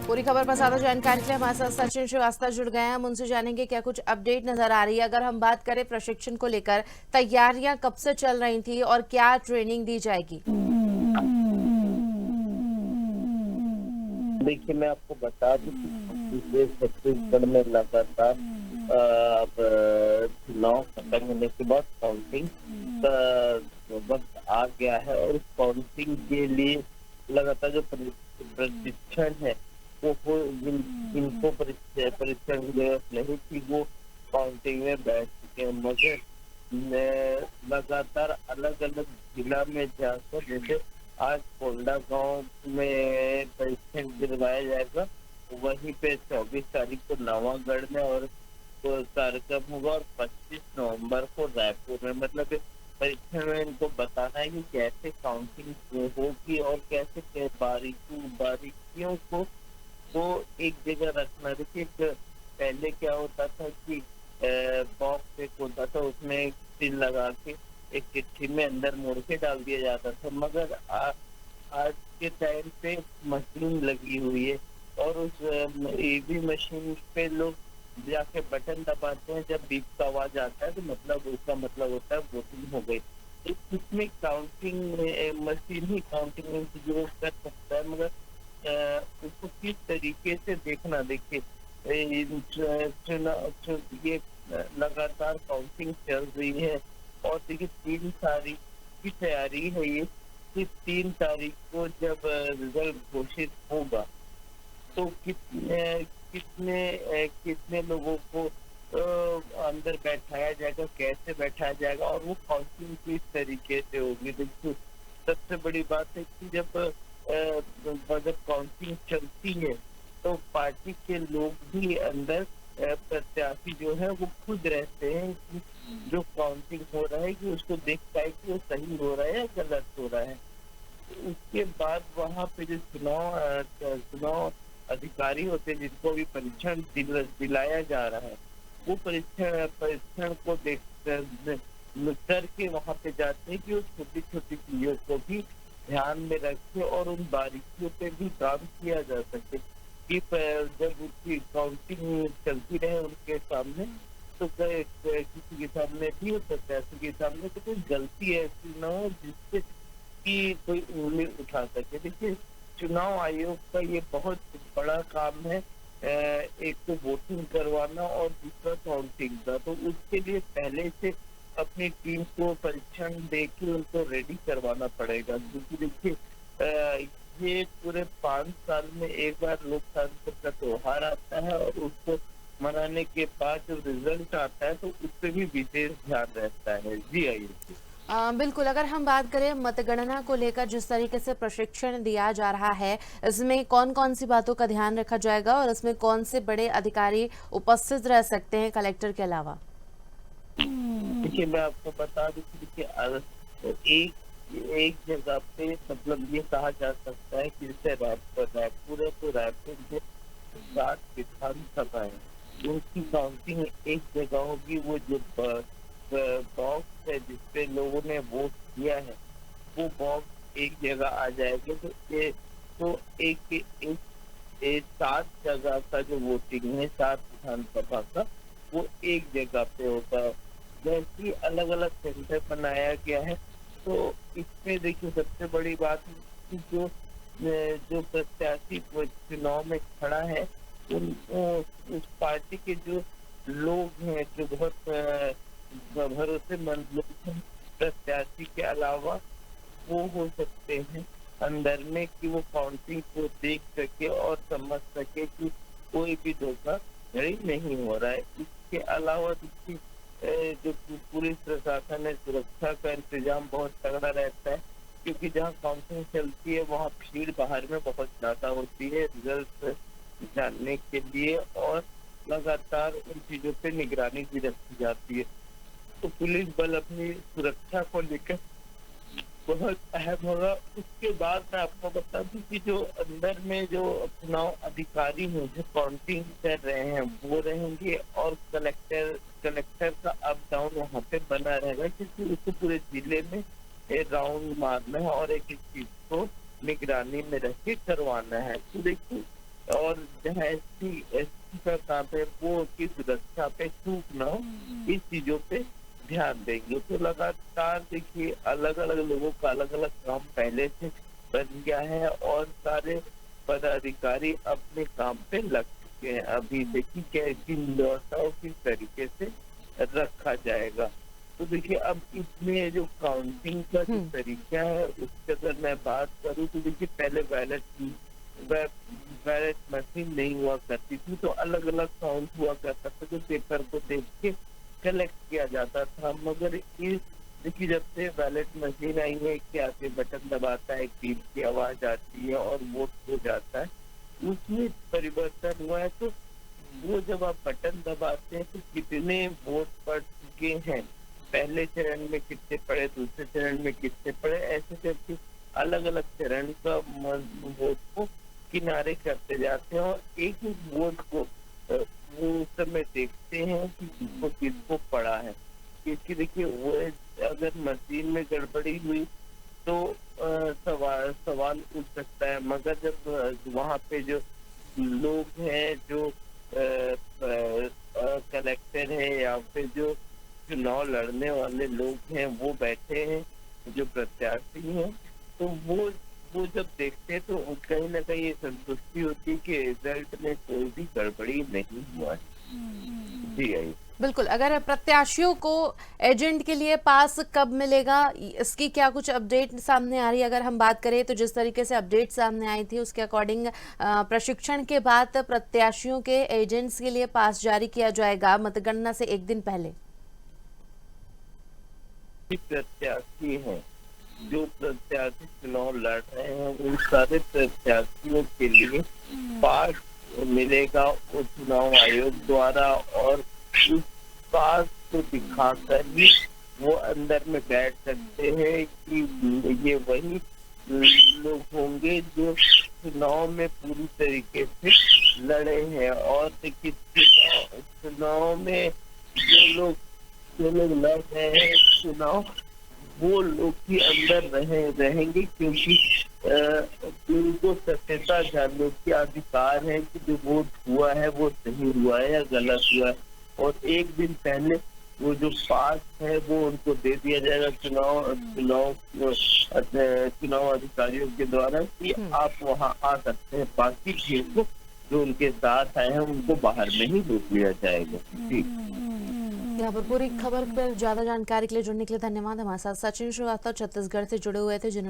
पूरी खबर पर ज्यादा जानकारी के लिए हमारे साथ सचिन श्रीवास्तव जुड़ गए हैं। हम उनसे जानेंगे क्या कुछ अपडेट नजर आ रही है। अगर हम बात करें प्रशिक्षण को लेकर, तैयारियां कब से चल रही थी और क्या ट्रेनिंग दी जाएगी? देखिए, मैं आपको बता दूं कि पिछले छत्तीसगढ़ में लगातार अब चुनाव खत्म होने के बाद काउंटिंग का वक्त आ गया है और काउंटिंग के लिए लगातार जो प्रशिक्षण है वो जिनको परीक्षण की जरूरत नहीं थी वो काउंटिंग में बैठ चुके हैं, मगर लगातार अलग अलग जिला में जाकर, जैसे आज कोंडा गांव में परीक्षण दिलवाया जाएगा, वहीं पे 24 तारीख को नवागढ़ में और कार्यक्रम होगा और 25 नवंबर को रायपुर में। मतलब परीक्षण में इनको बताना है कि कैसे काउंटिंग होगी और कैसे बारीकियों को तो एक जगह रखना। देखिए, पहले क्या होता था कि बॉक्स एक होता था, उसमें एक सील लगा के एक चिट्ठी में अंदर मोड़ के डाल दिया जाता था, मगर आज के टाइम पे मशीन लगी हुई है और उस ईवी मशीन पे लोग जाके बटन दबाते हैं। जब बीप का आवाज आता है तो मतलब उसका मतलब होता है वोटिंग हो गई। इसमें काउंटिंग मशीन ही काउंटिंग जो कर सकता है, मगर उसको किस तरीके से देखना। देखिए, ये लगातार काउंटिंग चल रही है और देखिए 3 तारीख की तैयारी है ये कि 3 तारीख को जब रिजल्ट घोषित होगा तो कितने कितने लोगों को अंदर बैठाया जाएगा, कैसे बैठाया जाएगा और वो काउंटिंग किस तरीके से होगी। देखिए, सबसे बड़ी बात है कि जब काउंटिंग चलती है तो पार्टी के लोग भी अंदर प्रत्याशी जो है वो खुद रहते हैं कि जो काउंटिंग हो रहा है कि उसको देख पाए कि वो सही हो रहा है या गलत हो रहा है। उसके बाद वहां पे जो चुनाव अधिकारी होते हैं जिनको भी परीक्षण दिलाया जा रहा है, वो परीक्षण को देख करके वहां पे जाते हैं कि उस छोटी छोटी चीजों को भी ध्यान में रखे और उन बारीकियों पे भी काम किया जा सके कि जब उसकी काउंटिंग चलती रहे उनके सामने तो किसी के सामने भी प्रत्याशी के सामने तो कोई गलती ऐसी न हो जिससे कि कोई उंगली उठा सके। देखिए, चुनाव आयोग का ये बहुत बड़ा काम है, एक तो वोटिंग करवाना और दूसरा काउंटिंग का। तो उसके लिए पहले से अपनी टीम को परीक्षण देके उनको रेडी करवाना पड़ेगा, क्योंकि देखिए ये पूरे 5 साल में एक बार लोकतंत्र का त्योहार आता है और उसको मनाने के बाद जब रिजल्ट आता है तो उस पर भी विशेष ध्यान रहता है। जी आइए। बिल्कुल, अगर हम बात करें मतगणना को लेकर जिस तरीके से प्रशिक्षण दिया जा रहा है, इसमें कौन कौन सी बातों का ध्यान रखा जाएगा और इसमें कौन से बड़े अधिकारी उपस्थित रह सकते हैं कलेक्टर के अलावा? देखिए, मैं आपको बता दूं कि देखिए एक जगह पे मतलब ये कहा जा सकता है कि जैसे रायपुर है तो रायपुर के 7 विधानसभा है, उनकी काउंटिंग एक जगह होगी। वो जो बॉक्स है जिसपे लोगों ने वोट किया है वो बॉक्स एक जगह आ जाएगा। तो एक 7 जगह का जो वोटिंग है 7 विधानसभा का वो एक जगह पे होता है। जैसे अलग अलग सेंटर बनाया गया है तो इसमें देखिए सबसे बड़ी बात है कि जो प्रत्याशी चुनाव में खड़ा है उस पार्टी के जो लोग हैं जो बहुत भरोसेमंद लोग हैं, प्रत्याशी के अलावा वो हो सकते हैं अंदर में कि वो काउंटिंग को देख सके और समझ सके कि कोई भी धोखाधड़ी नहीं हो रहा है। इसके अलावा देखिए जो पुलिस प्रशासन है, सुरक्षा का इंतजाम बहुत तगड़ा रहता है, क्योंकि जहाँ काउंटिंग चलती है वहाँ भीड़ बाहर में बहुत ज्यादा होती है रिजल्ट जानने के लिए और लगातार उन चीजों पे निगरानी भी रखी जाती है। तो पुलिस बल अपनी सुरक्षा को लेकर बहुत अहम होगा। उसके बाद मैं आपको बता दूं कि जो अंदर में जो चुनाव अधिकारी हैं जो काउंटिंग कर रहे हैं वो रहेंगे और कलेक्टर का अप डाउन वहाँ पे बना रहेगा, क्योंकि उसको पूरे जिले में एक राउंड मारना है और एक एक चीज को निगरानी में रख के करवाना है। तो देखिए और जहाँ एसपी का काम है वो की सुरक्षा पे चूक ना हो, इस चीजों पे ध्यान देंगे। तो लगातार देखिए अलग अलग लोगों का अलग अलग काम पहले से बन गया है और सारे पदाधिकारी अपने काम पे लग चुके हैं। अभी देखिए क्या किन व्यवस्थाओं किस तरीके से रखा जाएगा। तो देखिए अब इसमें जो काउंटिंग का जो हम्म। तरीका है उसकी अगर मैं बात करूँ तो देखिए पहले बैलेट मशीन नहीं हुआ करती थी, तो अलग अलग काउंट हुआ करता था जो पेपर को देख के कलेक्ट किया जाता था। मगर इस देखिए जब से बैलेट मशीन आई है कि आके बटन दबाता है, टीप की आवाज आती है और वोट हो जाता है, उसमें परिवर्तन हुआ है। तो वो जब आप बटन दबाते हैं तो कितने वोट पड़ चुके हैं, पहले चरण में कितने पड़े, दूसरे चरण में कितने पड़े, ऐसे करके अलग अलग चरण का वोट को किनारे करते जाते हैं और एक एक वोट को वो उस समय देखते हैं कि किसको किसको पड़ा है। क्योंकि देखिए वो अगर मशीन में गड़बड़ी हुई तो सवाल उठ सकता है, मगर जब वहाँ पे जो लोग हैं जो कलेक्टर है या फिर जो चुनाव लड़ने वाले लोग हैं वो बैठे हैं, जो प्रत्याशी हैं, तो वो जब देखते हैं तो कहीं ना कहीं ये संतुष्टि होती है कि रिजल्ट में कोई भी गड़बड़ी नहीं हुआ है। जी आई। बिल्कुल, अगर प्रत्याशियों को एजेंट के लिए पास कब मिलेगा, इसकी क्या कुछ अपडेट सामने आ रही है? अगर हम बात करें तो जिस तरीके से अपडेट सामने आई थी उसके अकॉर्डिंग प्रशिक्षण के बाद प्रत्याशियों के एजेंट्स के लिए पास जारी किया जाएगा मतगणना से एक दिन पहले। प्रत्याशी हैं, जो प्रत्याशी चुनाव लड़ रहे हैं उन सारे प्रत्याशियों के लिए पास मिलेगा वो चुनाव आयोग द्वारा, और उस पास को दिखाकर ही वो अंदर में बैठ सकते हैं कि ये वही लोग होंगे जो चुनाव में पूरी तरीके से लड़े हैं। और देखिए चुनाव में जो लोग लड़ रहे हैं चुनाव, वो लोग ही अंदर रहेंगे, क्योंकि उनको सत्यता जानने के अधिकार है कि जो वोट हुआ है वो सही हुआ है या गलत हुआ है। और एक दिन पहले वो जो पास है वो उनको दे दिया जाएगा चुनाव अधिकारियों के द्वारा कि आप वहां आ सकते हैं। बाकी भीड़ को जो उनके साथ आए हैं उनको बाहर में ही रोक लिया जाएगा। जी। यहाँ पर पूरी खबर पर ज्यादा जानकारी के लिए जुड़ने के लिए धन्यवाद। हमारे साथ सचिन श्रीवास्तव छत्तीसगढ़ से जुड़े हुए थे, जिन्होंने